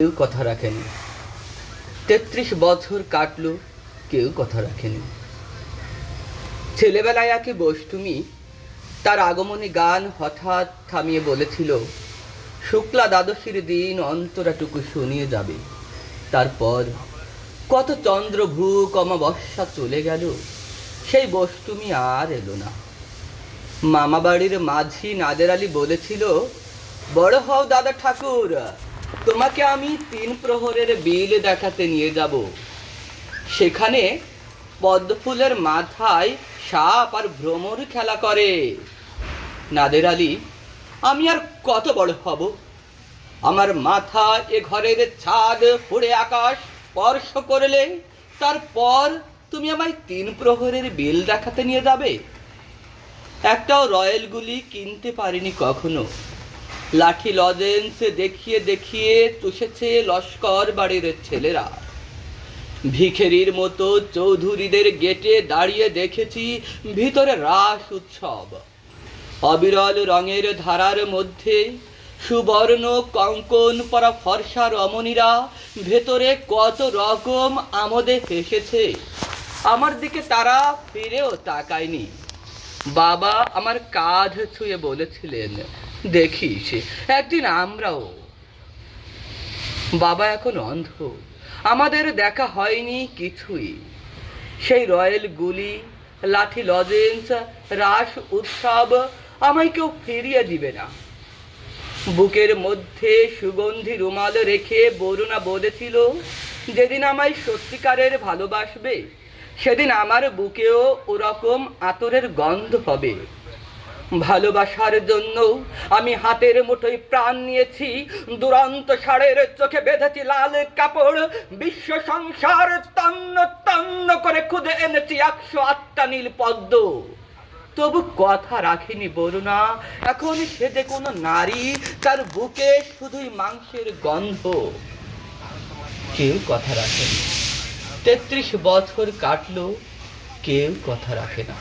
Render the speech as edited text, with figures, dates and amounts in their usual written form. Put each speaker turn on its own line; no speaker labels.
কেউ কথা রাখেনি। ৩৩ বছর কাটলো, কেউ কথা রাখেনি। ছেলেবেলায় একে বসতুমি তার আগমনী গান হঠাৎ থামিয়ে বলেছিল, শুক্লা দ্বাদশীর দিন অন্তরাটুকু শুনিয়ে যাবে। তারপর কত চন্দ্রভূ অমাবস্যা চলে গেল, সেই বসতুমি আর এলো না। মামা বাড়ির মাঝি নাদের আলী বলেছিল, বড় হও দাদা ঠাকুর, তোমাকে আমি ৩ প্রহরের বিল দেখাতে নিয়ে যাব। সেখানে পদ্মফুলের মাথায় সাপ আর ভ্রমর খেলা করে। নাদের আলী, আমি আর কত বড় হব? আমার মাথা এ ঘরের ছাদ ফুঁড়ে আকাশ স্পর্শ করলে তারপর তুমি আমায় ৩ প্রহরের বিল দেখাতে নিয়ে যাবে? একটাও রয়্যাল গুলি কিনতে পারিনি কখনো। লাঠি লজেন্স দেখিয়ে দেখিয়ে চুষেছে লস্কর বাড়ির ছেলেরা। ভিখেরির মতো চৌধুরীদের গেটে দাঁড়িয়ে দেখেছি ভিতরে রাস উৎসব। অবিরল রঙের ধারার মধ্যে সুবর্ণ কঙ্কন পরা ফর্সা রমণীরা ভেতরে কত রকম আমোদে হেসেছে। আমার দিকে তারা ফিরেও তাকায়নি। বাবা আমার কাঁধ ছুঁয়ে বলেছিলেন, দেখিস একদিন আমরাও। বাবা এখন অন্ধ, আমাদের দেখা হয়নি কিছুই। সেই রয়্যাল গুলি, লাঠি লজেন্স, রাস উৎসব আমায় কেউ ফিরিয়ে দিবে না। বুকের মধ্যে সুগন্ধি রুমাল রেখে বরুণা বলেছিল, যেদিন আমায় সত্যিকারের ভালোবাসবে সেদিন আমার বুকেও ওরকম আতরের গন্ধ হবে। ভালোবাসার জন্য আমি হাতের মুঠোয় প্রাণ নিয়েছি, দুরন্ত ষাঁড়ের চোখে বেঁধেছি লাল কাপড়, বিশ্ব সংসার তন্ন তন্ন করে খুঁজে এনেছি ১০৮টা নীল পদ্ম। তবু কথা রাখিনি বরুণা। এখন সে যে কোনো নারী, তার বুকে শুধুই মাংসের গন্ধ। কেউ কথা রাখেনি। ৩৩ বছর কাটলো, কেউ কথা রাখে না।